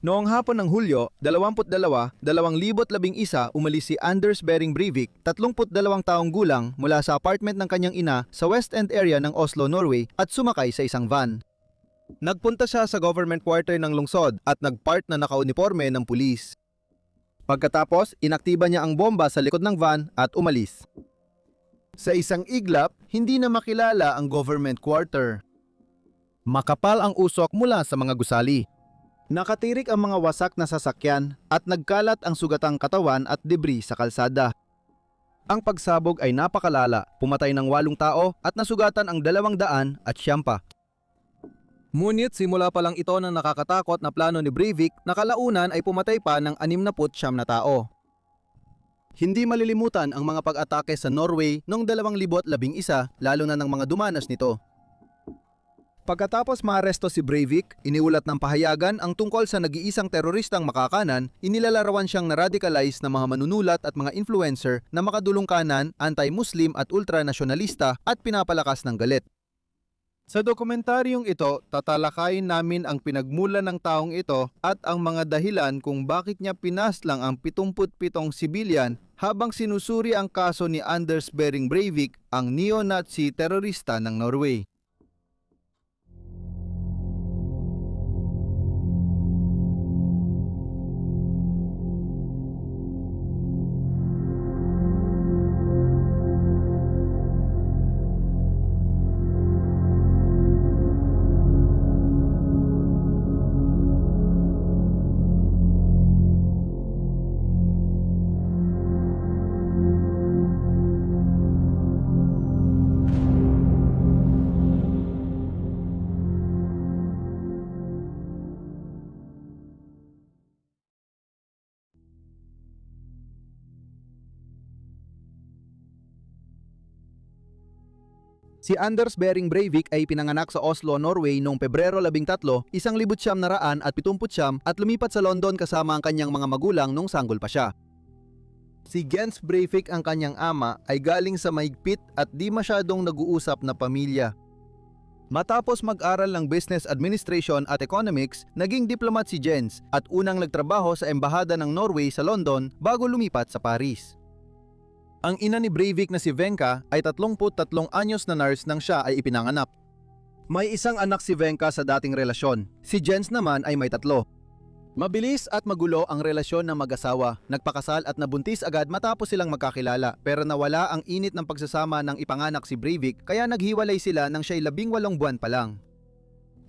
Noong hapon ng Hulyo 22, 2011, umalis si Anders Behring Breivik, 32 taong gulang, mula sa apartment ng kanyang ina sa West End area ng Oslo, Norway at sumakay sa isang van. Nagpunta siya sa government quarter ng lungsod at nagpark na nakauniforme ng pulis. Pagkatapos, inaktiba niya ang bomba sa likod ng van at umalis. Sa isang iglap, hindi na makilala ang government quarter. Makapal ang usok mula sa mga gusali. Nakatirik ang mga wasak na sasakyan at nagkalat ang sugatang katawan at debris sa kalsada. Ang pagsabog ay napakalala, pumatay ng 8 tao at nasugatan ang 200 at 9 pa. Ngunit simula pa lang ito ng nakakatakot na plano ni Breivik na kalaunan ay pumatay pa ng 69 na tao. Hindi malilimutan ang mga pag-atake sa Norway noong 2011, lalo na ng mga dumanas nito. Pagkatapos maaresto si Breivik, iniulat ng pahayagan ang tungkol sa nag-iisang teroristang makakanan, inilalarawan siyang na-radicalize na mga manunulat at mga influencer na makadulong kanan, anti-Muslim at ultranasyonalista at pinapalakas ng galit. Sa dokumentaryong ito, tatalakayin namin ang pinagmulan ng taong ito at ang mga dahilan kung bakit niya pinaslang ang 77 sibilyan habang sinusuri ang kaso ni Anders Behring Breivik, ang neo-Nazi terorista ng Norway. Si Anders Behring Breivik ay pinanganak sa Oslo, Norway noong Pebrero 13, 1979 at lumipat sa London kasama ang kanyang mga magulang nung sanggol pa siya. Si Jens Breivik, ang kanyang ama, ay galing sa mahigpit at di masyadong nag-uusap na pamilya. Matapos mag-aral ng Business Administration at Economics, naging diplomat si Jens at unang nagtrabaho sa Embahada ng Norway sa London bago lumipat sa Paris. Ang ina ni Breivik na si Wenka ay 33 anyos na nurse nang siya ay ipinanganak. May isang anak si Wenka sa dating relasyon. Si Jens naman ay may 3. Mabilis at magulo ang relasyon ng mag-asawa. Nagpakasal at nabuntis agad matapos silang magkakilala, pero nawala ang init ng pagsasama ng ipanganak si Breivik, kaya naghiwalay sila nang siya'y 18 buwan pa lang.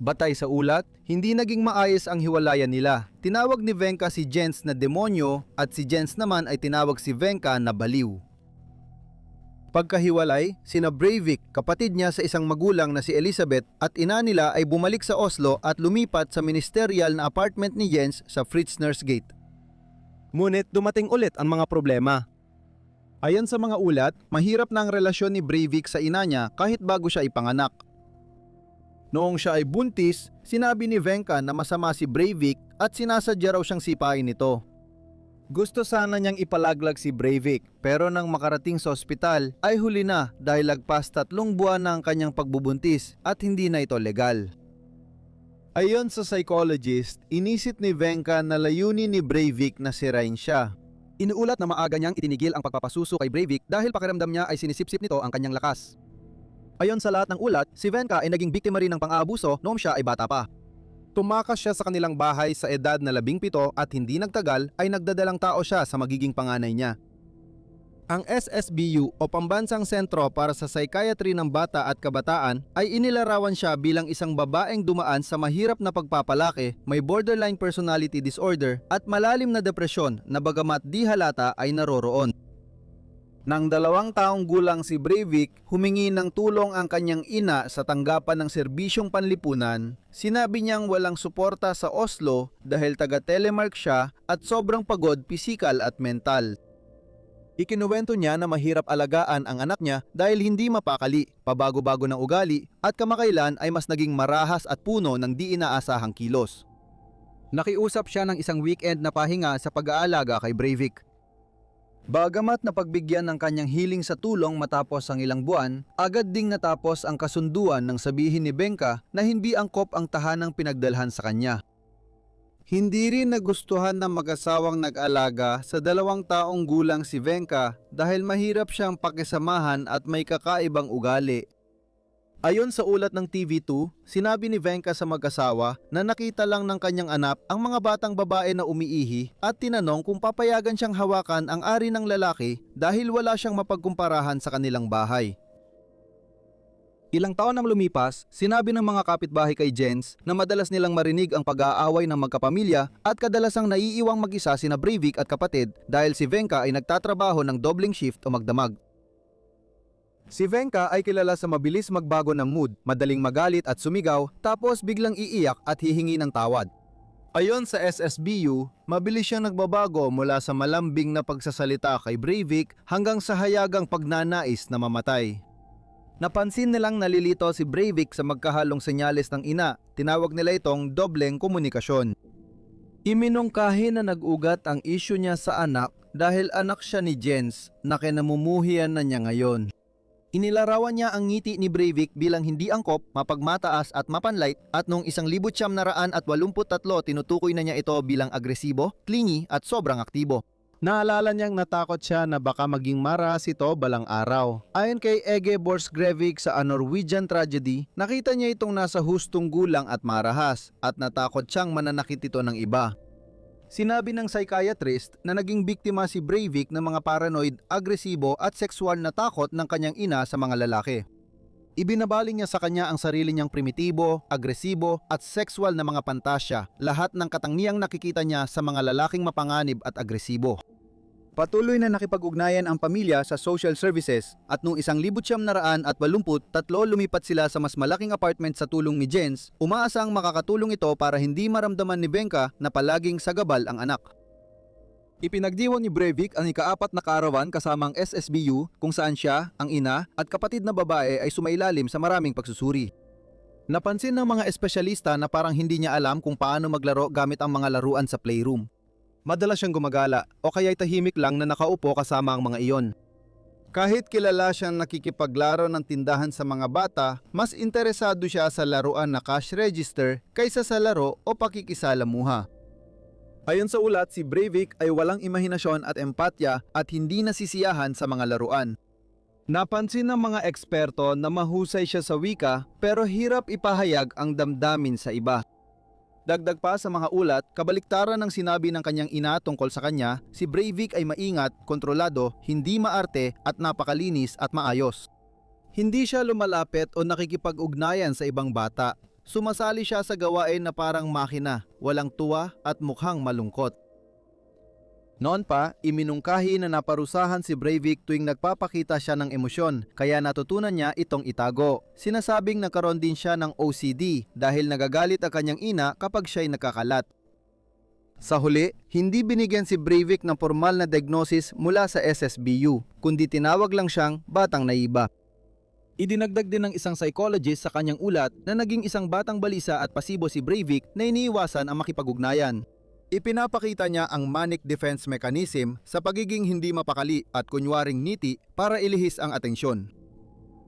Batay sa ulat, hindi naging maayos ang hiwalayan nila. Tinawag ni Wenka si Jens na demonyo at si Jens naman ay tinawag si Wenka na baliw. Pagkahiwalay, sina Breivik, kapatid niya sa isang magulang na si Elizabeth at ina nila ay bumalik sa Oslo at lumipat sa ministerial na apartment ni Jens sa Fritzner's Gate. Ngunit dumating ulit ang mga problema. Ayon sa mga ulat, mahirap na ang relasyon ni Breivik sa ina niya kahit bago siya ipanganak. Noong siya ay buntis, sinabi ni Wenka na masama si Breivik at sinasadya raw siyang sipain nito. Gusto sana niyang ipalaglag si Breivik, pero nang makarating sa ospital ay huli na dahil lagpas 3 buwan na ang kanyang pagbubuntis at hindi na ito legal. Ayon sa psychologist, inisip ni Wenka na layunin ni Breivik na sirain siya. Inuulat na maaga niyang itinigil ang pagpapasuso kay Breivik dahil pakiramdam niya ay sinisipsip nito ang kanyang lakas. Ayon sa lahat ng ulat, si Wenka ay naging biktima rin ng pang-aabuso noong siya ay bata pa. Tumakas siya sa kanilang bahay sa edad na 17 at hindi nagtagal ay nagdadalang tao siya sa magiging panganay niya. Ang SSBU o Pambansang Sentro para sa Psychiatry ng Bata at Kabataan ay inilarawan siya bilang isang babaeng dumaan sa mahirap na pagpapalaki, may borderline personality disorder at malalim na depresyon na bagamat di halata ay naroroon. Nang 2 taong gulang si Breivik, humingi ng tulong ang kanyang ina sa tanggapan ng serbisyong panlipunan. Sinabi niyang walang suporta sa Oslo dahil taga-telemark siya at sobrang pagod pisikal at mental. Ikinuwento niya na mahirap alagaan ang anak niya dahil hindi mapakali, pabago-bago ng ugali at kamakailan ay mas naging marahas at puno ng di inaasahang kilos. Nakiusap siya ng isang weekend na pahinga sa pag-aalaga kay Breivik. Bagamat napagbigyan ng kanyang hiling sa tulong matapos ang ilang buwan, agad ding natapos ang kasunduan ng sabihin ni Wenka na hindi angkop ang tahanang pinagdalhan sa kanya. Hindi rin nagustuhan ng mag-asawang nag-alaga sa 2 taong gulang si Venka dahil mahirap siyang pakisamahan at may kakaibang ugali. Ayon sa ulat ng TV2, sinabi ni Venka sa mag-asawa na nakita lang ng kanyang anak ang mga batang babae na umiihi at tinanong kung papayagan siyang hawakan ang ari ng lalaki dahil wala siyang mapagkumparahan sa kanilang bahay. Ilang taon nang lumipas, sinabi ng mga kapitbahay kay Jens na madalas nilang marinig ang pag-aaway ng magkapamilya at kadalasang naiiwang mag-isa sina Breivik at kapatid dahil si Venka ay nagtatrabaho ng dobling shift o magdamag. Si Venka ay kilala sa mabilis magbago ng mood, madaling magalit at sumigaw, tapos biglang iiyak at hihingi ng tawad. Ayon sa SSBU, mabilis siyang nagbabago mula sa malambing na pagsasalita kay Breivik hanggang sa hayagang pagnanais na mamatay. Napansin nilang nalilito si Breivik sa magkahalong senyales ng ina, tinawag nila itong dobleng komunikasyon. Iminungkahi na nag-ugat ang isyu niya sa anak dahil anak siya ni Jens na kinamumuhian na niya ngayon. Inilarawan niya ang ngiti ni Breivik bilang hindi angkop, mapagmataas at mapanlight at noong 1983 tinutukoy na niya ito bilang agresibo, clingy at sobrang aktibo. Naalala niyang natakot siya na baka maging maras ito balang araw. Ayon kay Ege Borsgrevik sa A Norwegian Tragedy, nakita niya itong nasa hustong gulang at marahas at natakot siyang mananakit ito ng iba. Sinabi ng psychiatrist na naging biktima si Breivik ng mga paranoid, agresibo at sexual na takot ng kanyang ina sa mga lalaki. Ibinabaling niya sa kanya ang sarili niyang primitibo, agresibo at sexual na mga pantasya, lahat ng katangiang nakikita niya sa mga lalaking mapanganib at agresibo. Patuloy na nakipag-ugnayan ang pamilya sa social services at noong 1983 lumipat sila sa mas malaking apartment sa tulong ni Jens, umaasang makakatulong ito para hindi maramdaman ni Venka na palaging sagabal ang anak. Ipinagdiwang ni Breivik ang ika-4 na kaarawan kasama ang SSBU kung saan siya, ang ina at kapatid na babae ay sumailalim sa maraming pagsusuri. Napansin ng mga espesyalista na parang hindi niya alam kung paano maglaro gamit ang mga laruan sa playroom. Madalas siyang gumagala o kaya'y tahimik lang na nakaupo kasama ang mga iyon. Kahit kilala siyang nakikipaglaro ng tindahan sa mga bata, mas interesado siya sa laruan na cash register kaysa sa laro o pakikisalamuha. Ayon sa ulat, si Breivik ay walang imahinasyon at empatya at hindi nasisiyahan sa mga laruan. Napansin ng mga eksperto na mahusay siya sa wika pero hirap ipahayag ang damdamin sa iba. Dagdag pa sa mga ulat, kabaliktaran ng sinabi ng kanyang ina tungkol sa kanya, si Breivik ay maingat, kontrolado, hindi maarte at napakalinis at maayos. Hindi siya lumalapit o nakikipag-ugnayan sa ibang bata. Sumasali siya sa gawain na parang makina, walang tuwa at mukhang malungkot. Noon pa, iminungkahi na naparusahan si Breivik tuwing nagpapakita siya ng emosyon, kaya natutunan niya itong itago. Sinasabing nagkaroon din siya ng OCD dahil nagagalit ang kanyang ina kapag siya'y nakakalat. Sa huli, hindi binigyan si Breivik ng formal na diagnosis mula sa SSBU, kundi tinawag lang siyang batang naiba. Idinagdag din ng isang psychologist sa kanyang ulat na naging isang batang balisa at pasibo si Breivik na iniiwasan ang makipag-ugnayan. Ipinapakita niya ang manic defense mechanism sa pagiging hindi mapakali at kunwaring niti para ilihis ang atensyon.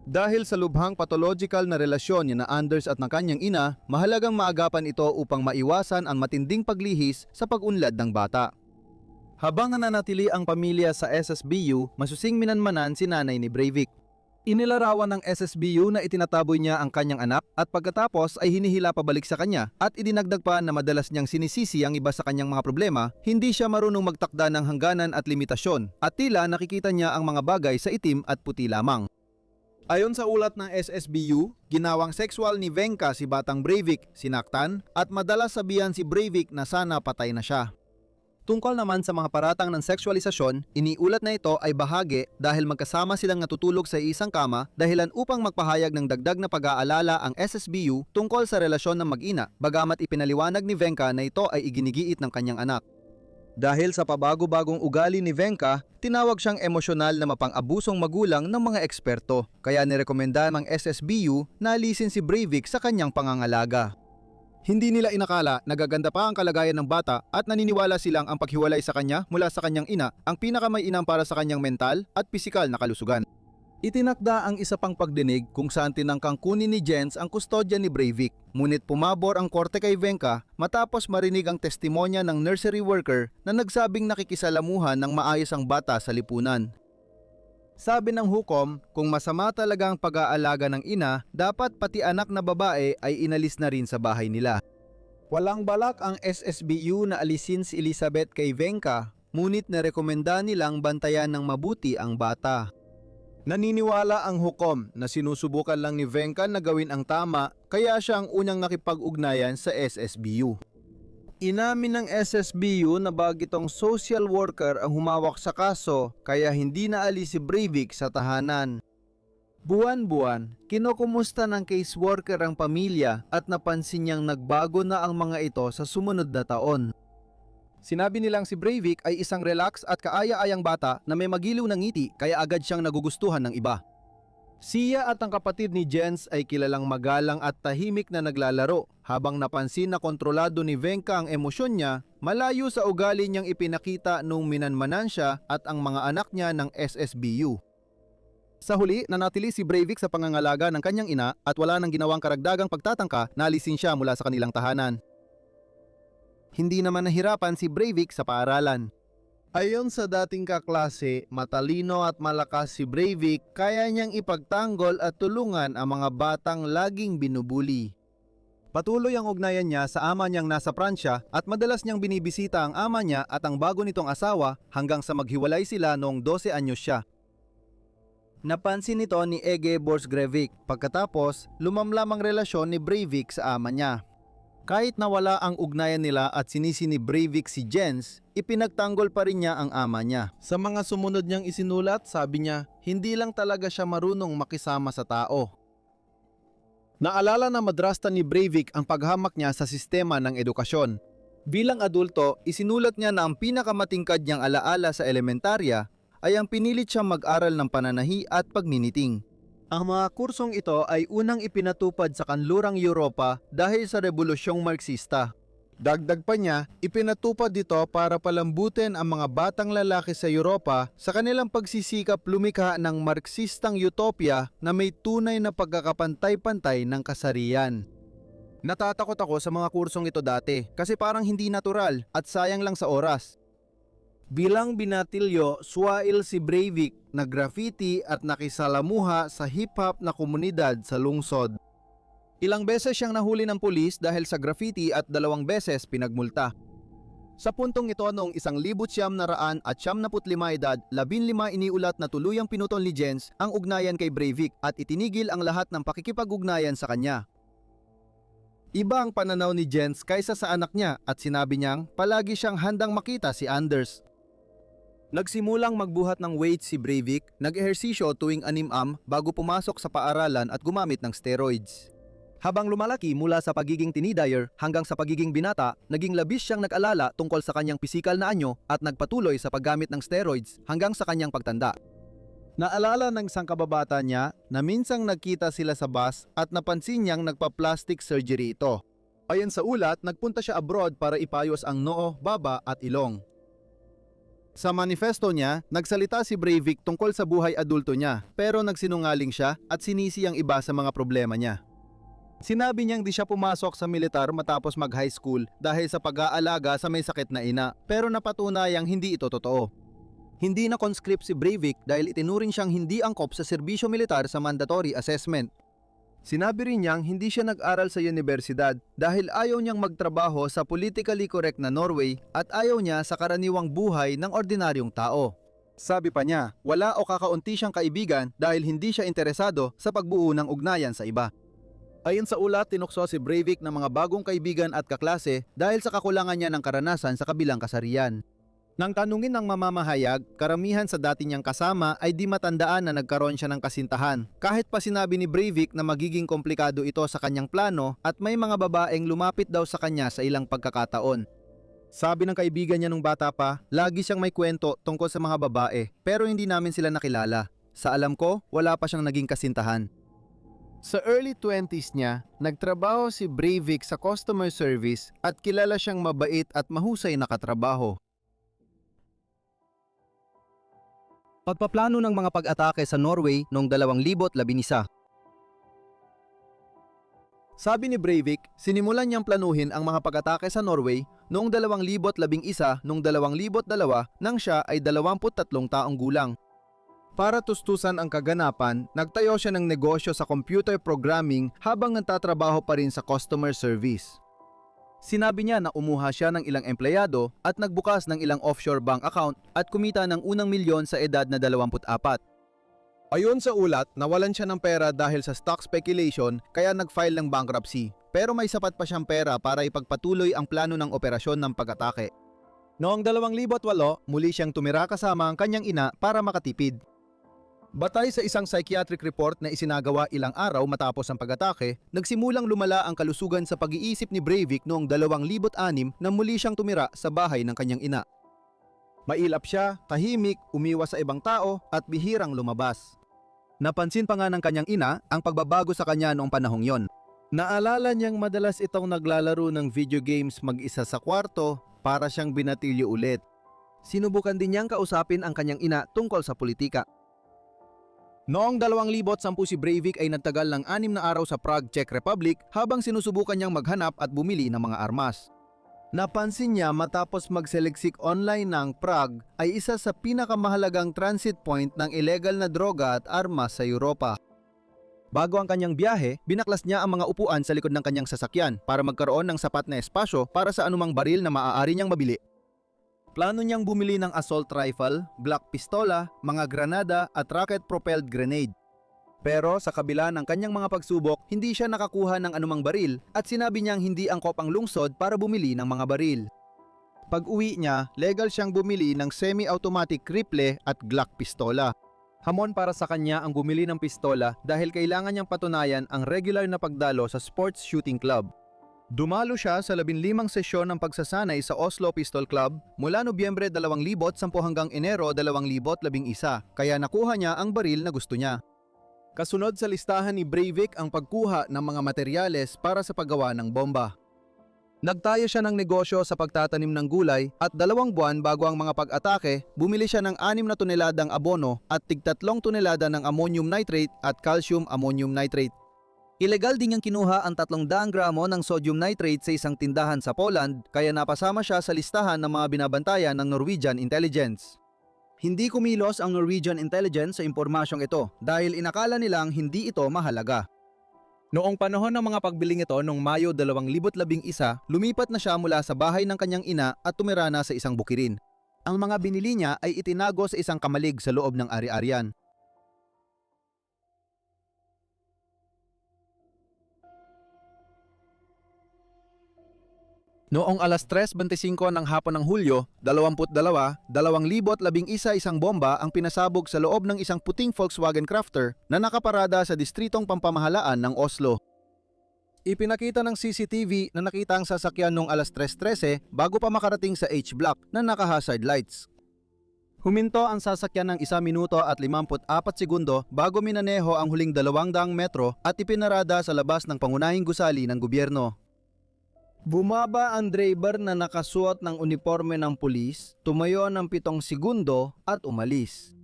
Dahil sa lubhang pathological na relasyon niya na Anders at ng kanyang ina, mahalagang maagapan ito upang maiwasan ang matinding paglihis sa pag-unlad ng bata. Habang nananatili ang pamilya sa SSBU, masusing minanmanan si nanay ni Breivik. Inilarawan ng SSBU na itinataboy niya ang kanyang anak at pagkatapos ay hinihila pabalik sa kanya at idinagdag pa na madalas niyang sinisisi ang iba sa kanyang mga problema, hindi siya marunong magtakda ng hangganan at limitasyon at tila nakikita niya ang mga bagay sa itim at puti lamang. Ayon sa ulat ng SSBU, ginawang sexual ni Venka si batang Breivik, sinaktan at madalas sabihan si Breivik na sana patay na siya. Tungkol naman sa mga paratang ng sexualisasyon, iniulat na ito ay bahagi dahil magkasama silang natutulog sa isang kama dahilan upang magpahayag ng dagdag na pag-aalala ang SSBU tungkol sa relasyon ng mag-ina, bagamat ipinaliwanag ni Venka na ito ay iginigiit ng kanyang anak. Dahil sa pabago-bagong ugali ni Venka, tinawag siyang emosyonal na mapang-abusong magulang ng mga eksperto, kaya nirekomenda ng SSBU na alisin si Breivik sa kanyang pangangalaga. Hindi nila inakala na gaganda pa ang kalagayan ng bata at naniniwala silang ang paghiwalay sa kanya mula sa kanyang ina ang pinakamainam para sa kanyang mental at pisikal na kalusugan. Itinakda ang isa pang pagdinig kung saan tinangkang kunin ni Jens ang kustodya ni Breivik, ngunit pumabor ang korte kay Venka matapos marinig ang testimonya ng nursery worker na nagsabing nakikisalamuhan ng maayos ang bata sa lipunan. Sabi ng hukom, kung masama talaga ang pag-aalaga ng ina, dapat pati anak na babae ay inalis na rin sa bahay nila. Walang balak ang SSBU na alisin si Elizabeth kay Venka, ngunit narekomenda nilang bantayan ng mabuti ang bata. Naniniwala ang hukom na sinusubukan lang ni Venka na gawin ang tama, kaya siya ang unang nakipag-ugnayan sa SSBU. Inamin ng SSBU na bagitong social worker ang humawak sa kaso kaya hindi naalis si Breivik sa tahanan. Buwan-buwan, kinukumusta ng caseworker ang pamilya at napansin niyang nagbago na ang mga ito sa sumunod na taon. Sinabi nilang si Breivik ay isang relax at kaaya-ayang bata na may magiliw na ngiti kaya agad siyang nagugustuhan ng iba. Siya at ang kapatid ni Jens ay kilalang magalang at tahimik na naglalaro. Habang napansin na kontrolado ni Venka ang emosyon niya, malayo sa ugali niyang ipinakita nung minanmanan siya at ang mga anak niya ng SSBU. Sa huli, nanatili si Breivik sa pangangalaga ng kanyang ina at wala nang ginawang karagdagang pagtatangka na alisin siya mula sa kanilang tahanan. Hindi naman nahirapan si Breivik sa paaralan. Ayon sa dating kaklase, matalino at malakas si Breivik, kaya niyang ipagtanggol at tulungan ang mga batang laging binubuli. Patuloy ang ugnayan niya sa ama niyang nasa Pransya at madalas niyang binibisita ang ama niya at ang bago nitong asawa hanggang sa maghiwalay sila noong 12 anyos siya. Napansin nito ni Ege Borchgrevink pagkatapos lumamlam ang relasyon ni Breivik sa ama niya. Kahit nawala ang ugnayan nila at sinisi ni Breivik si Jens, ipinagtanggol pa rin niya ang ama niya. Sa mga sumunod niyang isinulat, sabi niya, hindi lang talaga siya marunong makisama sa tao. Naalala na madrasta ni Breivik ang paghamak niya sa sistema ng edukasyon. Bilang adulto, isinulat niya na ang pinakamatingkad niyang alaala sa elementarya ay ang pinilit siyang mag-aral ng pananahi at pagminiting. Ang mga kursong ito ay unang ipinatupad sa kanlurang Europa dahil sa Rebolusyong Marksista. Dagdag pa niya, ipinatupad dito para palambutin ang mga batang lalaki sa Europa sa kanilang pagsisikap lumikha ng Marksistang utopia na may tunay na pagkakapantay-pantay ng kasarian. Natatakot ako sa mga kursong ito dati kasi parang hindi natural at sayang lang sa oras. Bilang binatilyo, swail si Breivik na graffiti at nakisalamuha sa hip-hop na komunidad sa lungsod. Ilang beses siyang nahuli ng pulis dahil sa graffiti at 2 beses pinagmulta. Sa puntong ito noong 1995 edad, 15 iniulat na tuluyang pinutol ni Jens ang ugnayan kay Breivik at itinigil ang lahat ng pakikipag-ugnayan sa kanya. Iba ang pananaw ni Jens kaysa sa anak niya at sinabi niyang palagi siyang handang makita si Anders. Nagsimulang magbuhat ng weights si Breivik, nag-ehersisyo tuwing 6 bago pumasok sa paaralan at gumamit ng steroids. Habang lumalaki mula sa pagiging teenager hanggang sa pagiging binata, naging labis siyang nag-alala tungkol sa kanyang pisikal na anyo at nagpatuloy sa paggamit ng steroids hanggang sa kanyang pagtanda. Naalala ng isang kababata niya na minsang nagkita sila sa bus at napansin niyang nagpa-plastic surgery ito. Ayon sa ulat, nagpunta siya abroad para ipayos ang noo, baba at ilong. Sa manifesto niya, nagsalita si Breivik tungkol sa buhay adulto niya pero nagsinungaling siya at sinisi ang iba sa mga problema niya. Sinabi niyang di siya pumasok sa militar matapos mag-high school dahil sa pag-aalaga sa may sakit na ina pero napatunayang hindi ito totoo. Hindi na conscript si Breivik dahil itinuring siyang hindi angkop sa serbisyo militar sa mandatory assessment. Sinabi rin niyang hindi siya nag-aral sa universidad dahil ayaw niyang magtrabaho sa politically correct na Norway at ayaw niya sa karaniwang buhay ng ordinaryong tao. Sabi pa niya, wala o kakaunti siyang kaibigan dahil hindi siya interesado sa pagbuo ng ugnayan sa iba. Ayon sa ulat, tinukso si Breivik ng mga bagong kaibigan at kaklase dahil sa kakulangan niya ng karanasan sa kabilang kasarian. Nang tanungin ng mamamahayag, karamihan sa dati niyang kasama ay di matandaan na nagkaroon siya ng kasintahan. Kahit pa sinabi ni Breivik na magiging komplikado ito sa kanyang plano at may mga babaeng lumapit daw sa kanya sa ilang pagkakataon. Sabi ng kaibigan niya nung bata pa, lagi siyang may kwento tungkol sa mga babae pero hindi namin sila nakilala. Sa alam ko, wala pa siyang naging kasintahan. Sa early 20s niya, nagtrabaho si Breivik sa customer service at kilala siyang mabait at mahusay na katrabaho. Pagpaplano ng mga pag-atake sa Norway noong 2011. Sabi ni Breivik, sinimulan niyang planuhin ang mga pag-atake sa Norway noong 2011 noong 2002 nang siya ay 23 taong gulang. Para tustusan ang kaganapan, nagtayo siya ng negosyo sa computer programming habang nagtatrabaho pa rin sa customer service. Sinabi niya na umuha siya ng ilang empleyado at nagbukas ng ilang offshore bank account at kumita ng unang milyon sa edad na 24. Ayon sa ulat, nawalan siya ng pera dahil sa stock speculation kaya nag-file ng bankruptcy. Pero may sapat pa siyang pera para ipagpatuloy ang plano ng operasyon ng pag-atake. Noong 2008, muli siyang tumira kasama ang kanyang ina para makatipid. Batay sa isang psychiatric report na isinagawa ilang araw matapos ang pag-atake, nagsimulang lumala ang kalusugan sa pag-iisip ni Breivik noong 2006 na muli siyang tumira sa bahay ng kanyang ina. Mailap siya, tahimik, umiwas sa ibang tao at bihirang lumabas. Napansin pa nga ng kanyang ina ang pagbabago sa kanya noong panahong yon. Naalala niyang madalas itong naglalaro ng video games mag-isa sa kwarto para siyang binatilyo ulit. Sinubukan din niyang kausapin ang kanyang ina tungkol sa politika. Noong 2010 si Breivik ay nagtagal ng 6 na araw sa Prague, Czech Republic habang sinusubukan niyang maghanap at bumili ng mga armas. Napansin niya matapos magseliksik online ng Prague ay isa sa pinakamahalagang transit point ng illegal na droga at armas sa Europa. Bago ang kanyang biyahe, binaklas niya ang mga upuan sa likod ng kanyang sasakyan para magkaroon ng sapat na espasyo para sa anumang baril na maaari niyang mabili. Plano niyang bumili ng assault rifle, Glock pistola, mga granada at rocket-propelled grenade. Pero sa kabila ng kanyang mga pagsubok, hindi siya nakakuha ng anumang baril at sinabi niyang hindi angkop ang lungsod para bumili ng mga baril. Pag-uwi niya, legal siyang bumili ng semi-automatic rifle at Glock pistola. Hamon para sa kanya ang bumili ng pistola dahil kailangan niyang patunayan ang regular na pagdalo sa sports shooting club. Dumalo siya sa 15 sesyon ng pagsasanay sa Oslo Pistol Club mula Nobyembre 2010 hanggang Enero 2011, kaya nakuha niya ang baril na gusto niya. Kasunod sa listahan ni Breivik ang pagkuha ng mga materyales para sa paggawa ng bomba. Nagtayo siya ng negosyo sa pagtatanim ng gulay at 2 buwan bago ang mga pag-atake, bumili siya ng 6 na toneladang abono at tig 3 tonelada ng ammonium nitrate at calcium ammonium nitrate. Ilegal din niyang kinuha ang 300 gramo ng sodium nitrate sa isang tindahan sa Poland kaya napasama siya sa listahan ng mga binabantayan ng Norwegian Intelligence. Hindi kumilos ang Norwegian Intelligence sa impormasyong ito dahil inakala nilang hindi ito mahalaga. Noong panahon ng mga pagbiling ito noong Mayo 2011, lumipat na siya mula sa bahay ng kanyang ina at tumira na sa isang bukirin. Ang mga binili niya ay itinago sa isang kamalig sa loob ng ari-arian. Noong alas 3:25 ng hapon ng Hulyo, 2011, isang bomba ang pinasabog sa loob ng isang puting Volkswagen Crafter na nakaparada sa distritong pampamahalaan ng Oslo. Ipinakita ng CCTV na nakita ang sasakyan noong alas 3:13 bago pa makarating sa H-block na naka-hazard lights. Huminto ang sasakyan ng 1 minuto at 54 segundo bago minaneho ang huling 200 metro at ipinarada sa labas ng pangunahing gusali ng gobyerno. Bumaba ang driver na nakasuot ng uniforme ng pulis, tumayo ng 7 segundo at umalis.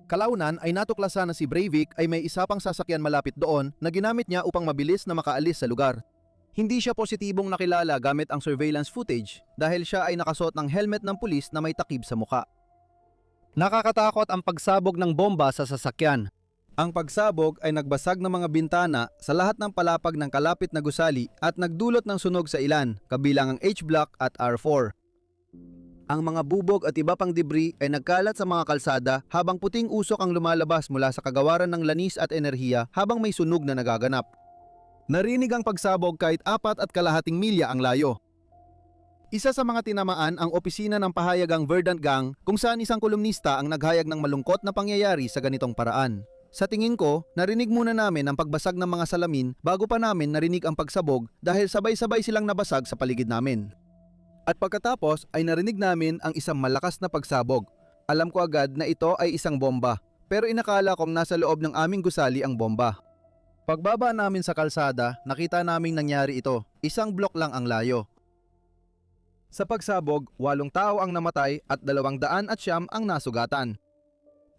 Kalaunan ay natuklasan na si Breivik ay may isa pang sasakyan malapit doon na ginamit niya upang mabilis na makaalis sa lugar. Hindi siya positibong nakilala gamit ang surveillance footage dahil siya ay nakasuot ng helmet ng pulis na may takip sa muka. Nakakatakot ang pagsabog ng bomba sa sasakyan. Ang pagsabog ay nagbasag ng mga bintana sa lahat ng palapag ng kalapit na gusali at nagdulot ng sunog sa ilan, kabilang ang H-block at R4. Ang mga bubog at iba pang debris ay nagkalat sa mga kalsada habang puting usok ang lumalabas mula sa kagawaran ng lanis at enerhiya habang may sunog na nagaganap. Narinig ang pagsabog kahit 4.5 milya ang layo. Isa sa mga tinamaan ang opisina ng pahayagang Verdant Gang kung saan isang kolumnista ang naghayag ng malungkot na pangyayari sa ganitong paraan. Sa tingin ko, narinig muna namin ang pagbasag ng mga salamin bago pa namin narinig ang pagsabog dahil sabay-sabay silang nabasag sa paligid namin. At pagkatapos ay narinig namin ang isang malakas na pagsabog. Alam ko agad na ito ay isang bomba, pero inakala kong nasa loob ng aming gusali ang bomba. Pagbaba namin sa kalsada, nakita naming nangyari ito. Isang blok lang ang layo. Sa pagsabog, 8 tao ang namatay at 209 ang nasugatan.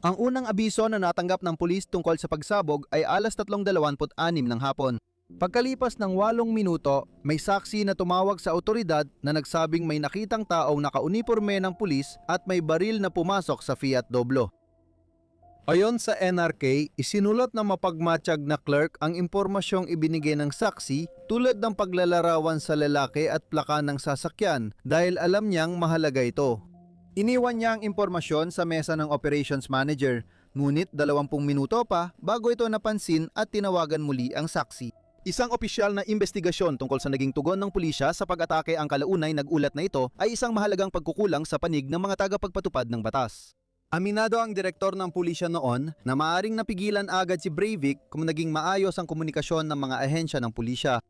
Ang unang abiso na natanggap ng pulis tungkol sa pagsabog ay alas 3:26 ng hapon. Pagkalipas ng 8 minuto, may saksi na tumawag sa otoridad na nagsabing may nakitang taong nakauniporme ng pulis at may baril na pumasok sa Fiat Doblo. Ayon sa NRK, isinulat na mapagmatsyag na clerk ang impormasyong ibinigay ng saksi tulad ng paglalarawan sa lalaki at plaka ng sasakyan dahil alam niyang mahalaga ito. Iniwan niya ang impormasyon sa mesa ng operations manager, ngunit 20 minuto pa bago ito napansin at tinawagan muli ang saksi. Isang opisyal na investigasyon tungkol sa naging tugon ng pulisya sa pag-atake ang kalaunay nag-ulat na ito ay isang mahalagang pagkukulang sa panig ng mga tagapagpatupad ng batas. Aminado ang direktor ng pulisya noon na maaring napigilan agad si Breivik kung naging maayos ang komunikasyon ng mga ahensya ng pulisya.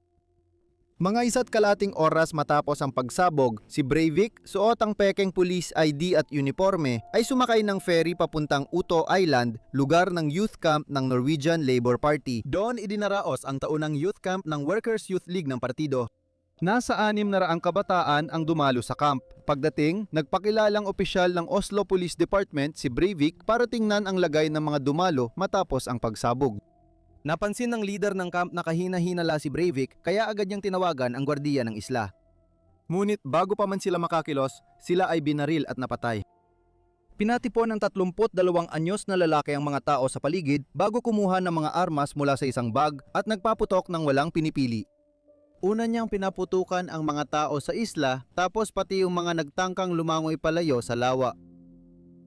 Mga 1.5 oras matapos ang pagsabog, si Breivik, suot ang pekeng police ID at uniforme, ay sumakay ng ferry papuntang Uto Island, lugar ng youth camp ng Norwegian Labour Party. Doon idinaraos ang taunang youth camp ng Workers' Youth League ng partido. Nasa 600 kabataan ang dumalo sa camp. Pagdating, nagpakilalang opisyal ng Oslo Police Department si Breivik para tingnan ang lagay ng mga dumalo matapos ang pagsabog. Napansin ng leader ng camp na kahina-hinala si Breivik kaya agad niyang tinawagan ang gwardiya ng isla. Ngunit bago pa man sila makakilos, sila ay binaril at napatay. Pinatipon ng 32 anyos na lalaki ang mga tao sa paligid bago kumuha ng mga armas mula sa isang bag at nagpaputok ng walang pinipili. Una niyang pinaputukan ang mga tao sa isla tapos pati yung mga nagtangkang lumangoy palayo sa lawa.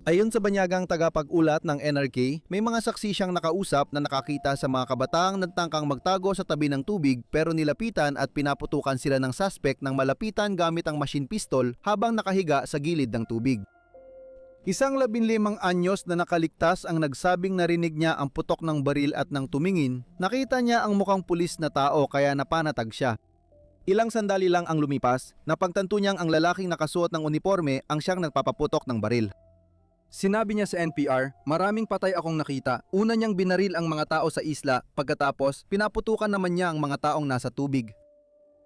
Ayon sa banyagang tagapag-ulat ng NRK, may mga saksi siyang nakausap na nakakita sa mga kabataang nagtangkang magtago sa tabi ng tubig pero nilapitan at pinaputukan sila ng suspect ng malapitan gamit ang machine pistol habang nakahiga sa gilid ng tubig. Isang 15 anyos na nakaligtas ang nagsabing narinig niya ang putok ng baril at nang tumingin, nakita niya ang mukhang pulis na tao kaya napanatag siya. Ilang sandali lang ang lumipas, napagtanto niyang ang lalaking nakasuot ng uniforme ang siyang nagpapaputok ng baril. Sinabi niya sa NPR, maraming patay akong nakita. Una niyang binaril ang mga tao sa isla, pagkatapos pinaputukan naman niya ang mga taong nasa tubig.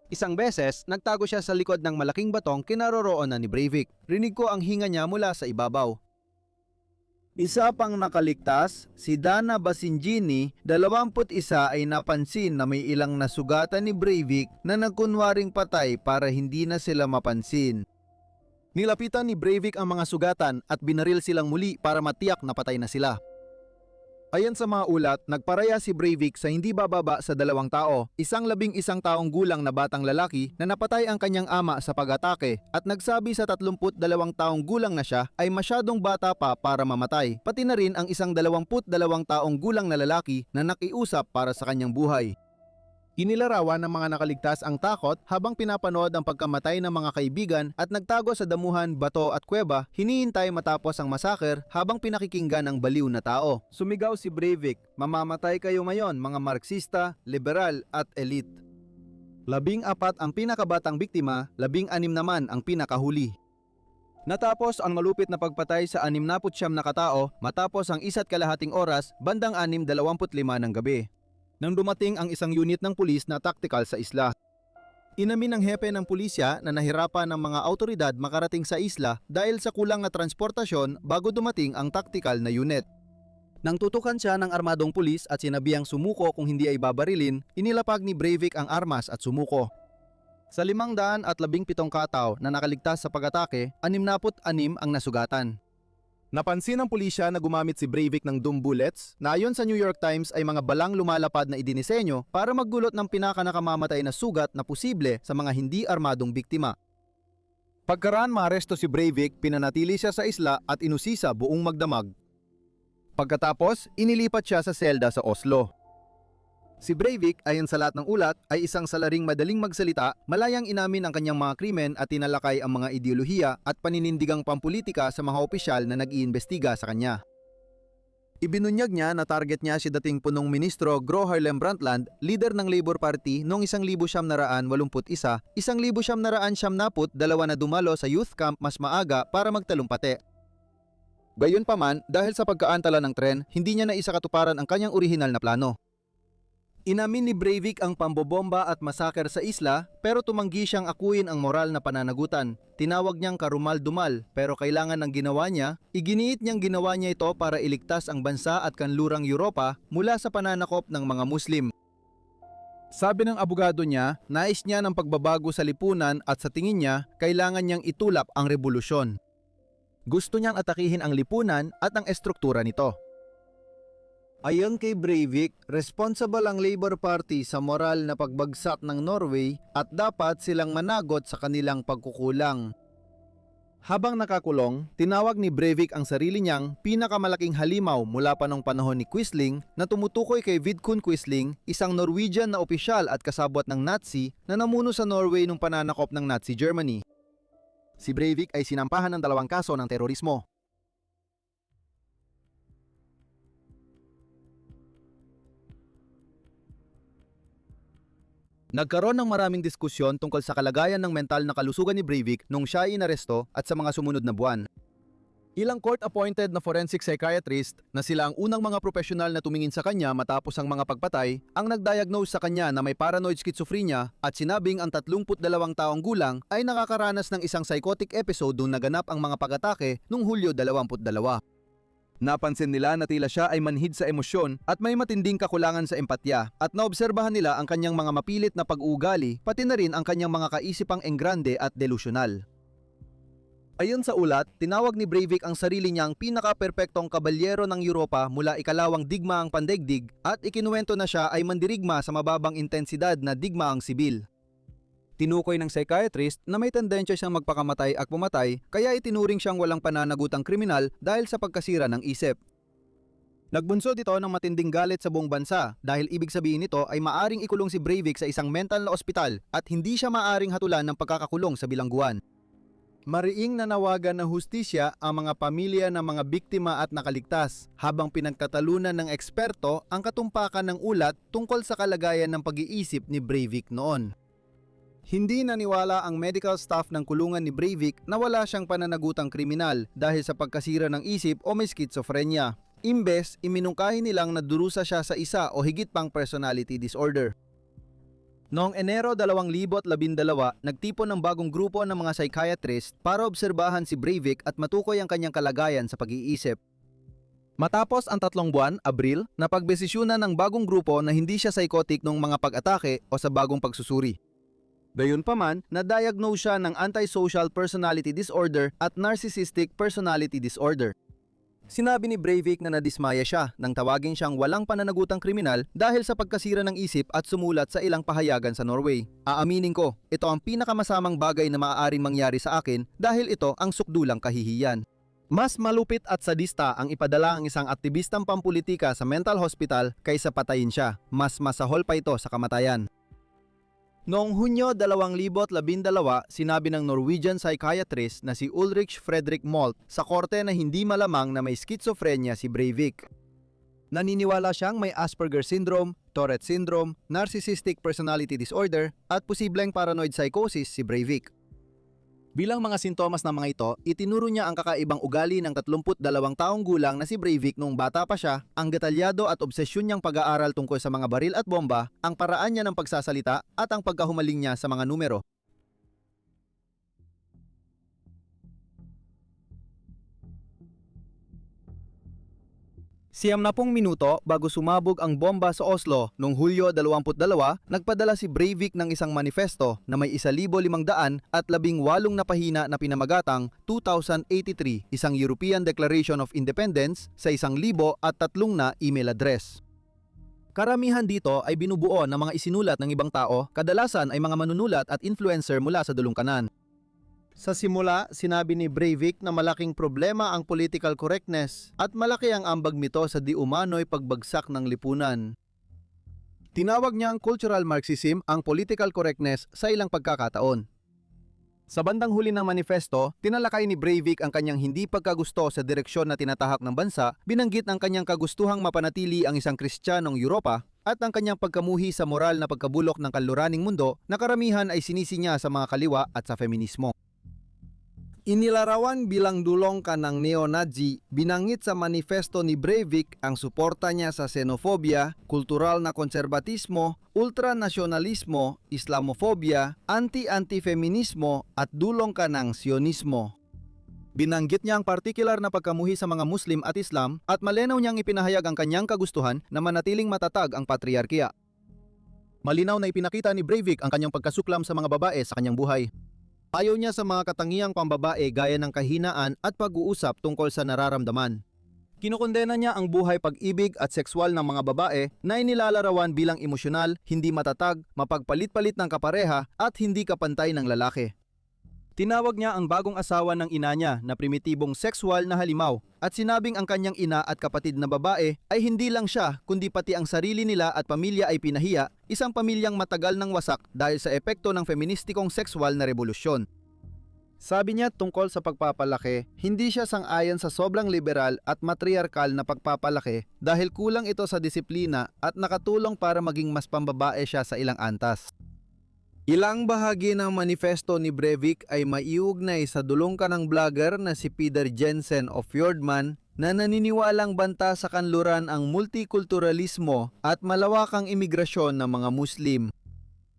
Isang beses, nagtago siya sa likod ng malaking batong kinaroroonan ni Breivik. Rinig ko ang hinga niya mula sa ibabaw. Isa pang nakaligtas, si Dana Basingini, 21 ay napansin na may ilang nasugatan ni Breivik na nagkunwaring patay para hindi na sila mapansin. Nilapitan ni Breivik ang mga sugatan at binaril silang muli para matiyak na patay na sila. Ayon sa mga ulat, nagparaya si Breivik sa hindi bababa sa 2 tao, isang 11 taong gulang na batang lalaki na napatay ang kanyang ama sa pag-atake at nagsabi sa 32 taong gulang na siya ay masyadong bata pa para mamatay, pati na rin ang isang 22 taong gulang na lalaki na nakiusap para sa kanyang buhay. Inilarawan ng mga nakaligtas ang takot habang pinapanood ang pagkamatay ng mga kaibigan at nagtago sa damuhan, bato at kuweba, hinihintay matapos ang masaker habang pinakikinggan ang baliw na tao. Sumigaw si Breivik, mamamatay kayo ngayon mga Marksista, liberal at elite. 14 ang pinakabatang biktima, 16 naman ang pinakahuli. Natapos ang malupit na pagpatay sa 69 na katao matapos ang 1.5 oras bandang 6:25 ng gabi. Nang dumating ang isang unit ng pulis na tactical sa isla. Inamin ng hepe ng pulisya na nahirapan ng mga autoridad makarating sa isla dahil sa kulang na transportasyon bago dumating ang tactical na unit. Nang tutukan siya ng armadong pulis at sinabihang sumuko kung hindi ay babarilin, inilapag ni Breivik ang armas at sumuko. Sa 517 katao na nakaligtas sa pag-atake, 66 ang nasugatan. Napansin ng pulisya na gumamit si Breivik ng doom bullets na ayon sa New York Times ay mga balang lumalapad na idinisenyo para maggulot ng pinakanakamamatay na sugat na posible sa mga hindi armadong biktima. Pagkaraan maaresto si Breivik, pinanatili siya sa isla at inusisa buong magdamag. Pagkatapos, inilipat siya sa selda sa Oslo. Si Breivik, ayon sa lahat ng ulat, ay isang salaring madaling magsalita, malayang inamin ang kanyang mga krimen at tinalakay ang mga ideolohiya at paninindigang pampulitika sa mga opisyal na nag-iimbestiga sa kanya. Ibinunyag niya na target niya si dating punong ministro Gro Harlem Brundtland, leader ng Labour Party noong 1981, 1972 na dumalo sa youth camp mas maaga para magtalumpate. Gayunpaman, dahil sa pagkaantala ng tren, hindi niya naisakatuparan ang kanyang orihinal na plano. Inamin ni Breivik ang pambobomba at masaker sa isla pero tumanggi siyang akuin ang moral na pananagutan. Tinawag niyang karumal-dumal pero kailangan ng ginawa niya. Iginiit niyang ginawa niya ito para iligtas ang bansa at kanlurang Europa mula sa pananakop ng mga Muslim. Sabi ng abogado niya, nais niya ng pagbabago sa lipunan at sa tingin niya, kailangan niyang itulap ang revolusyon. Gusto niyang atakihin ang lipunan at ang estruktura nito. Ayon kay Breivik, responsible ang Labour Party sa moral na pagbagsak ng Norway at dapat silang managot sa kanilang pagkukulang. Habang nakakulong, tinawag ni Breivik ang sarili niyang pinakamalaking halimaw mula pa noong panahon ni Quisling na tumutukoy kay Vidkun Quisling, isang Norwegian na opisyal at kasabwat ng Nazi na namuno sa Norway nung pananakop ng Nazi Germany. Si Breivik ay sinampahan ng 2 kaso ng terorismo. Nagkaroon ng maraming diskusyon tungkol sa kalagayan ng mental na kalusugan ni Breivik nung siya ay inaresto at sa mga sumunod na buwan. Ilang court-appointed na forensic psychiatrist na sila ang unang mga profesional na tumingin sa kanya matapos ang mga pagpatay ang nagdiagnose sa kanya na may paranoid schizophrenia at sinabing ang 32 taong gulang ay nakakaranas ng isang psychotic episode nung naganap ang mga pag-atake noong Hulyo 22. Napansin nila na tila siya ay manhid sa emosyon at may matinding kakulangan sa empatya at naobserbahan nila ang kanyang mga mapilit na pag-uugali pati na rin ang kanyang mga kaisipang enggrande at delusional. Ayon sa ulat, tinawag ni Breivik ang sarili niyang pinaka-perpektong kabalyero ng Europa mula ikalawang digmaang pandaigdig at ikinuwento na siya ay mandirigma sa mababang intensidad na digmaang sibil. Tinukoy ng psychiatrist na may tendensya siyang magpakamatay at pumatay kaya itinuring siyang walang pananagutang kriminal dahil sa pagkasira ng isip. Nagbunsod ito ng matinding galit sa buong bansa dahil ibig sabihin nito ay maaring ikulong si Breivik sa isang mental na ospital at hindi siya maaring hatulan ng pagkakakulong sa bilangguan. Mariing nanawagan ng hustisya ang mga pamilya ng mga biktima at nakaligtas habang pinagtatalunan ng eksperto ang katumpakan ng ulat tungkol sa kalagayan ng pag-iisip ni Breivik noon. Hindi naniwala ang medical staff ng kulungan ni Breivik na wala siyang pananagutang kriminal dahil sa pagkasira ng isip o may schizophrenia. Imbes, iminungkahi nilang nadurusa siya sa isa o higit pang personality disorder. Noong Enero 2012, nagtipon ng bagong grupo ng mga psychiatrist para obserbahan si Breivik at matukoy ang kanyang kalagayan sa pag-iisip. Matapos ang 3 buwan, Abril, napagbesisyonan ng bagong grupo na hindi siya psychotic noong mga pag-atake o sa bagong pagsusuri. Gayunpaman, na-diagnose siya ng antisocial personality disorder at narcissistic personality disorder. Sinabi ni Breivik na nadismaya siya nang tawagin siyang walang pananagutang kriminal dahil sa pagkasira ng isip at sumulat sa ilang pahayagan sa Norway. Aaminin ko, ito ang pinakamasamang bagay na maaaring mangyari sa akin dahil ito ang sukdulang kahihiyan. Mas malupit at sadista ang ipadala ang isang aktivistang pampulitika sa mental hospital kaysa patayin siya. Mas masahol pa ito sa kamatayan. Noong Hunyo 2012, sinabi ng Norwegian psychiatrist na si Ulrich Fredrik Molt sa korte na hindi malamang na may schizophrenia si Breivik. Naniniwala siyang may Asperger syndrome, Tourette syndrome, narcissistic personality disorder at posibleng paranoid psychosis si Breivik. Bilang mga sintomas ng mga ito, itinuro niya ang kakaibang ugali ng 32 taong gulang na si Breivik noong bata pa siya, ang detalyado at obsesyon niyang pag-aaral tungkol sa mga baril at bomba, ang paraan niya ng pagsasalita at ang pagkahumaling niya sa mga numero. Siyam na 10 minuto bago sumabog ang bomba sa Oslo noong Hulyo 22, nagpadala si Breivik ng isang manifesto na may 1,500 at 18 na pahina na pinamagatang 2083, isang European Declaration of Independence sa 1,003 na email address. Karamihan dito ay binubuo ng mga isinulat ng ibang tao, kadalasan ay mga manunulat at influencer mula sa dulong kanan. Sa simula, sinabi ni Breivik na malaking problema ang political correctness at malaki ang ambag nito sa di umano'y pagbagsak ng lipunan. Tinawag niya ang cultural Marxism ang political correctness sa ilang pagkakataon. Sa bandang huli ng manifesto, tinalakay ni Breivik ang kanyang hindi pagkagusto sa direksyon na tinatahak ng bansa, binanggit ang kanyang kagustuhang mapanatili ang isang Kristiyanong Europa at ang kanyang pagkamuhi sa moral na pagkabulok ng kanluraning mundo na karamihan ay sinisi niya sa mga kaliwa at sa feminismo. Inilarawan bilang dulong ka ng neo-Nazi, binanggit sa manifesto ni Breivik ang suporta niya sa xenofobia, kultural na konserbatismo, ultranasyonalismo, Islamofobia, anti-anti-feminismo at dulong ka ng Sionismo. Binanggit niya ang partikular na pagkamuhi sa mga Muslim at Islam at malinaw niyang ipinahayag ang kanyang kagustuhan na manatiling matatag ang patriarkiya. Malinaw na ipinakita ni Breivik ang kanyang pagkasuklam sa mga babae sa kanyang buhay. Ayaw niya sa mga katangiang pambabae gaya ng kahinaan at pag-uusap tungkol sa nararamdaman. Kinukondena niya ang buhay pag-ibig at sexual ng mga babae na inilalarawan bilang emosyonal, hindi matatag, mapagpalit-palit ng kapareha at hindi kapantay ng lalaki. Tinawag niya ang bagong asawa ng ina niya na primitibong sexual na halimaw at sinabing ang kanyang ina at kapatid na babae ay hindi lang siya kundi pati ang sarili nila at pamilya ay pinahiya, isang pamilyang matagal ng wasak dahil sa epekto ng feministikong sexual na revolusyon. Sabi niya tungkol sa pagpapalaki, hindi siya sang-ayon sa sobrang liberal at matriarkal na pagpapalaki dahil kulang ito sa disiplina at nakatulong para maging mas pambabae siya sa ilang antas. Ilang bahagi ng manifesto ni Breivik ay maiugnay sa dulong ka ng vlogger na si Peter Jensen of Fjordman na naniniwalang banta sa kanluran ang multikulturalismo at malawakang imigrasyon ng mga Muslim.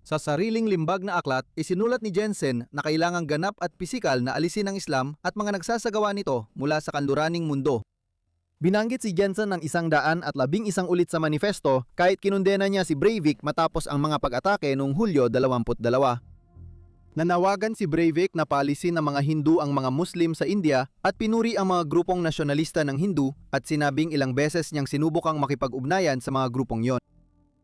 Sa sariling limbag na aklat, isinulat ni Jensen na kailangang ganap at pisikal na alisin ang Islam at mga nagsasagawa nito mula sa kanluraning mundo. Binanggit si Jensen ng 111 ulit sa manifesto kahit kinundena niya si Breivik matapos ang mga pag-atake noong Hulyo 22. Nanawagan si Breivik na paalisin ng mga Hindu ang mga Muslim sa India at pinuri ang mga grupong nasyonalista ng Hindu at sinabing ilang beses niyang sinubukang makipag-ugnayan sa mga grupong yon.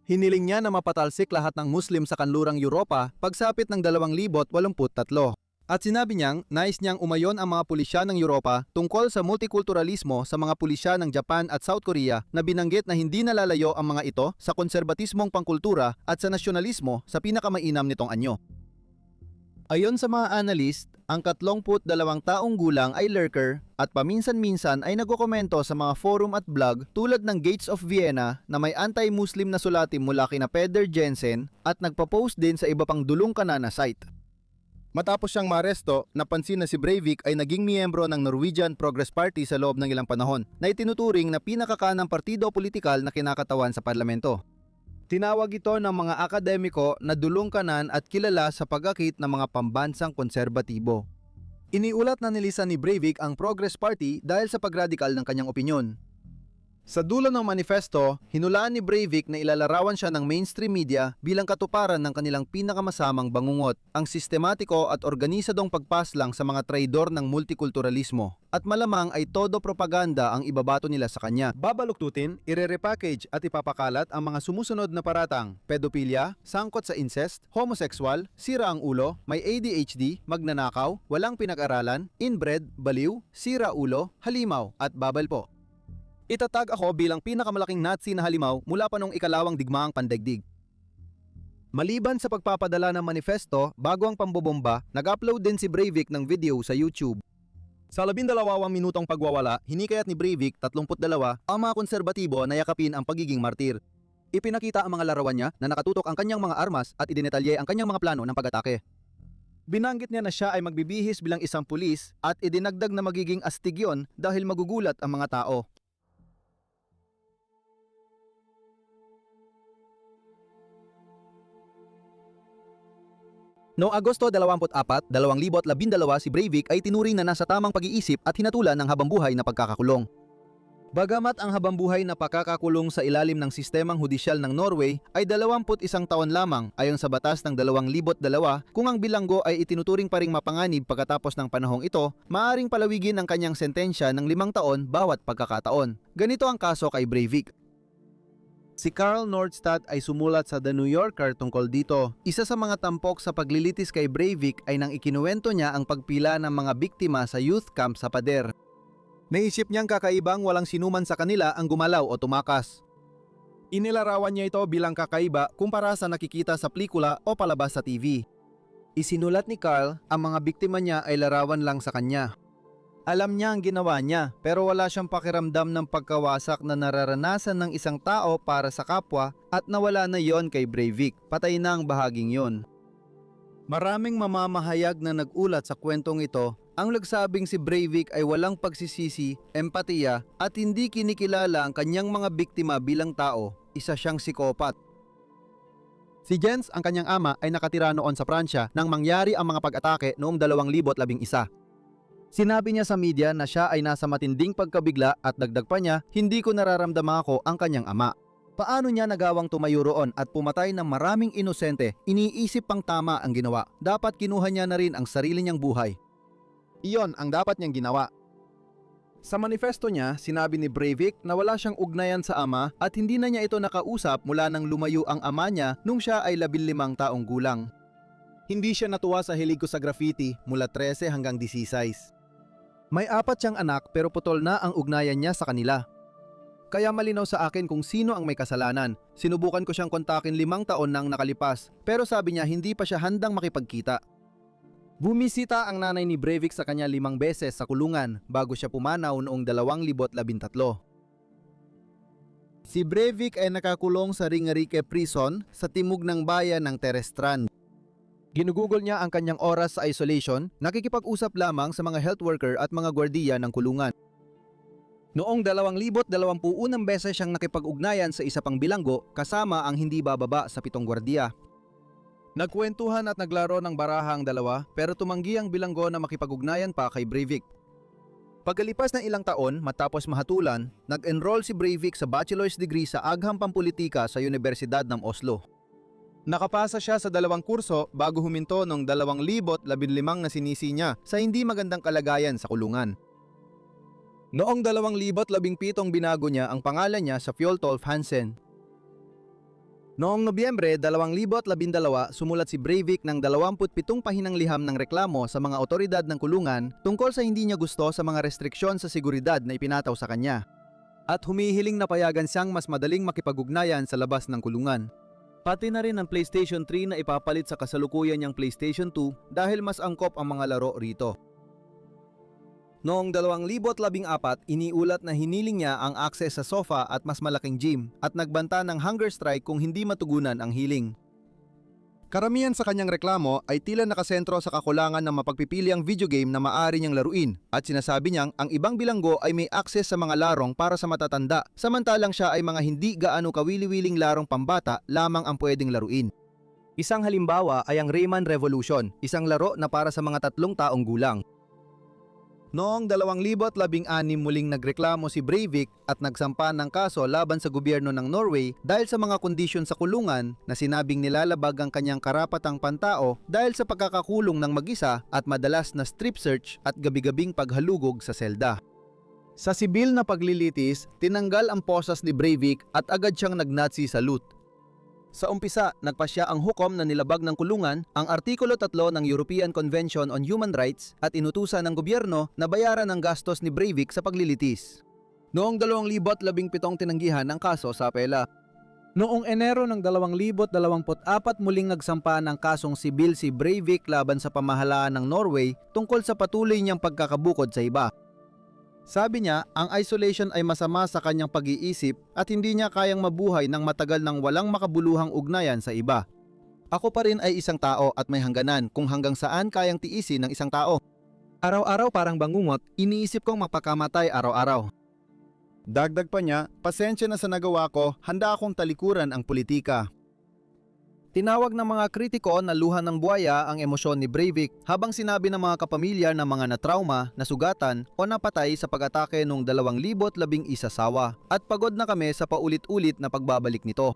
Hiniling niya na mapatalsik lahat ng Muslim sa kanlurang Europa pagsapit ng 2083. At sinabi niyang nais niyang umayon ang mga pulisya ng Europa tungkol sa multikulturalismo sa mga pulisya ng Japan at South Korea na binanggit na hindi nalalayo ang mga ito sa konserbatismong pangkultura at sa nasyonalismo sa pinakamainam nitong anyo. Ayon sa mga analyst, ang 32 taong gulang ay lurker at paminsan-minsan ay nagkokomento sa mga forum at blog tulad ng Gates of Vienna na may anti-Muslim na sulatin mula kina Peter Jensen at nagpa-post din sa iba pang dulong-kana na site. Matapos siyang maaresto, napansin na si Breivik ay naging miyembro ng Norwegian Progress Party sa loob ng ilang panahon na itinuturing na pinakakanang partido politikal na kinakatawan sa parlamento. Tinawag ito ng mga akademiko na dulong-kanan at kilala sa pag-akit ng mga pambansang konserbatibo. Iniulat na nilisan ni Breivik ang Progress Party dahil sa pagradikal ng kanyang opinyon. Sa dulo ng manifesto, hinulaan ni Breivik na ilalarawan siya ng mainstream media bilang katuparan ng kanilang pinakamasamang bangungot, ang sistematiko at organisadong pagpaslang sa mga traidor ng multikulturalismo. At malamang ay todo propaganda ang ibabato nila sa kanya. Babaluktutin, ire-repackage at ipapakalat ang mga sumusunod na paratang: pedophilia, sangkot sa incest, homosexual, sira ang ulo, may ADHD, magnanakaw, walang pinag-aralan, inbred, baliw, sira ulo, halimaw, at babal po. Itatag ako bilang pinakamalaking Nazi na halimaw mula pa noong ikalawang digmaang pandaigdig. Maliban sa pagpapadala ng manifesto bago ang pambobomba, nag-upload din si Breivik ng video sa YouTube. Sa 12 minutong pagwawala, hinikayat ni Breivik, 32, ang mga konserbatibo na yakapin ang pagiging martir. Ipinakita ang mga larawan niya na nakatutok ang kanyang mga armas at idinetalye ang kanyang mga plano ng pag-atake. Binanggit niya na siya ay magbibihis bilang isang pulis at idinagdag na magiging astig yun dahil magugulat ang mga tao. Noong Agosto 24, 2012 si Breivik ay tinuring na nasa tamang pag-iisip at hinatulan ng habambuhay na pagkakakulong. Bagamat ang habambuhay na pagkakakulong sa ilalim ng sistemang hudisyal ng Norway ay 21 taon lamang ayon sa batas ng 2002, kung ang bilanggo ay itinuturing pa ring mapanganib pagkatapos ng panahong ito, maaaring palawigin ang kanyang sentensya ng 5 taon bawat pagkakataon. Ganito ang kaso kay Breivik. Si Carl Nordstad ay sumulat sa The New Yorker tungkol dito. Isa sa mga tampok sa paglilitis kay Breivik ay nang ikinuwento niya ang pagpila ng mga biktima sa youth camp sa pader. Naisip niyang kakaibang walang sinuman sa kanila ang gumalaw o tumakas. Inilarawan niya ito bilang kakaiba kumpara sa nakikita sa pelikula o palabas sa TV. Isinulat ni Carl, ang mga biktima niya ay larawan lang sa kanya. Alam niya ang ginawa niya pero wala siyang pakiramdam ng pagkawasak na nararanasan ng isang tao para sa kapwa at nawala na yon kay Breivik. Patay na ang bahaging yon. Maraming mamamahayag na nagulat sa kwentong ito Ang nagsabing si Breivik ay walang pagsisisi, empatiya at hindi kinikilala ang kanyang mga biktima bilang tao, isa siyang psikopat. Si Jens, ang kanyang ama, ay nakatira noon sa Pransya nang mangyari ang mga pag-atake noong 2011. Sinabi niya sa media na siya ay nasa matinding pagkabigla at dagdag pa niya, hindi ko nararamdaman ako ang kanyang ama. Paano niya nagawang tumayo roon at pumatay ng maraming inosente? Iniisip pang tama ang ginawa. Dapat kinuha niya na rin ang sarili niyang buhay. Iyon ang dapat niyang ginawa. Sa manifesto niya, sinabi ni Breivik na wala siyang ugnayan sa ama at hindi na niya ito nakausap mula nang lumayo ang ama niya nung siya ay 15 taong gulang. Hindi siya natuwa sa hilig ko sa graffiti mula 13 hanggang 16. May 4 siyang anak pero putol na ang ugnayan niya sa kanila. Kaya malinaw sa akin kung sino ang may kasalanan. Sinubukan ko siyang kontakin 5 taon nang nakalipas pero sabi niya hindi pa siya handang makipagkita. Bumisita ang nanay ni Breivik sa kanya 5 beses sa kulungan bago siya pumanaw noong 2013. Si Breivik ay nakakulong sa Ringerike Prison sa timog ng bayan ng Terestrand. Ginugugol niya ang kanyang oras sa isolation, nakikipag-usap lamang sa mga health worker at mga gwardiya ng kulungan. Noong 2021 beses siyang nakipag-ugnayan sa isa pang bilanggo kasama ang hindi bababa sa 7 gwardiya. Nagkwentuhan at naglaro ng baraha ang dalawa pero tumanggi ang bilanggo na makipag-ugnayan pa kay Breivik. Pagkalipas ng ilang taon matapos mahatulan, nag-enroll si Breivik sa bachelor's degree sa Agham Pampulitika sa Universidad ng Oslo. Nakapasa siya sa 2 kurso bago huminto noong 2015 na sinisi niya sa hindi magandang kalagayan sa kulungan. Noong 2017 binago niya ang pangalan niya sa Fjoltolf Hansen. Noong Nobyembre 2012, sumulat si Breivik ng 27 pahinang liham ng reklamo sa mga otoridad ng kulungan tungkol sa hindi niya gusto sa mga restriksyon sa seguridad na ipinataw sa kanya. At humihiling na payagan siyang mas madaling makipag-ugnayan sa labas ng kulungan. Pati na rin ang PlayStation 3 na ipapalit sa kasalukuyan niyang PlayStation 2 dahil mas angkop ang mga laro rito. Noong 2014, iniulat na hiniling niya ang access sa sofa at mas malaking gym at nagbanta ng hunger strike kung hindi matugunan ang hiling. Karamihan sa kanyang reklamo ay tila nakasentro sa kakulangan ng mapagpipili ang video game na maaari niyang laruin at sinasabi niyang ang ibang bilanggo ay may access sa mga larong para sa matatanda samantalang siya ay mga hindi gaano kawili-wiling larong pambata lamang ang pwedeng laruin. Isang halimbawa ay ang Rayman Revolution, isang laro na para sa mga 3 taong gulang. Noong 2016 muling nagreklamo si Breivik at nagsampa ng kaso laban sa gobyerno ng Norway dahil sa mga kondisyon sa kulungan na sinabing nilalabag ang kanyang karapatang pantao dahil sa pagkakakulong ng mag-isa at madalas na strip search at gabi-gabing paghalugog sa selda. Sa sibil na paglilitis, tinanggal ang posas ni Breivik at agad siyang nag-Nazi salute. Sa umpisa, nagpasya ang hukom na nilabag ng kulungan ang Artikulo 3 ng European Convention on Human Rights at inutusan ng gobyerno na bayaran ang gastos ni Breivik sa paglilitis. Noong 2017 tinanggihan ang kaso sa apela. Noong Enero ng 2024 muling nagsampa ng kasong sibil si Breivik laban sa pamahalaan ng Norway tungkol sa patuloy niyang pagkakabukod sa iba. Sabi niya, ang isolation ay masama sa kanyang pag-iisip at hindi niya kayang mabuhay ng matagal nang walang makabuluhang ugnayan sa iba. Ako pa rin ay isang tao at may hangganan kung hanggang saan kayang tiisin ng isang tao. Araw-araw parang bangungot, iniisip kong mapakamatay araw-araw. Dagdag pa niya, pasensya na sa nagawa ko, handa akong talikuran ang politika. Tinawag ng mga kritiko na luha ng buhaya ang emosyon ni Breivik habang sinabi ng mga kapamilya ng mga natrauma, nasugatan o napatay sa pag-atake noong 2011 sawa at pagod na kami sa paulit-ulit na pagbabalik nito.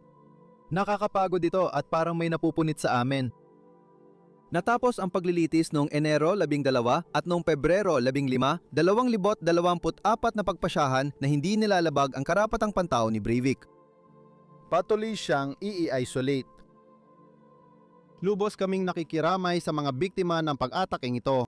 Nakakapagod ito at parang may napupunit sa amin. Natapos ang paglilitis noong Enero 12 at noong Pebrero 15, 2024 na pagpasyahan na hindi nilalabag ang karapatang pantao ni Breivik. Patuloy siyang i-isolate. Lubos kaming nakikiramay sa mga biktima ng pag-ataking ito.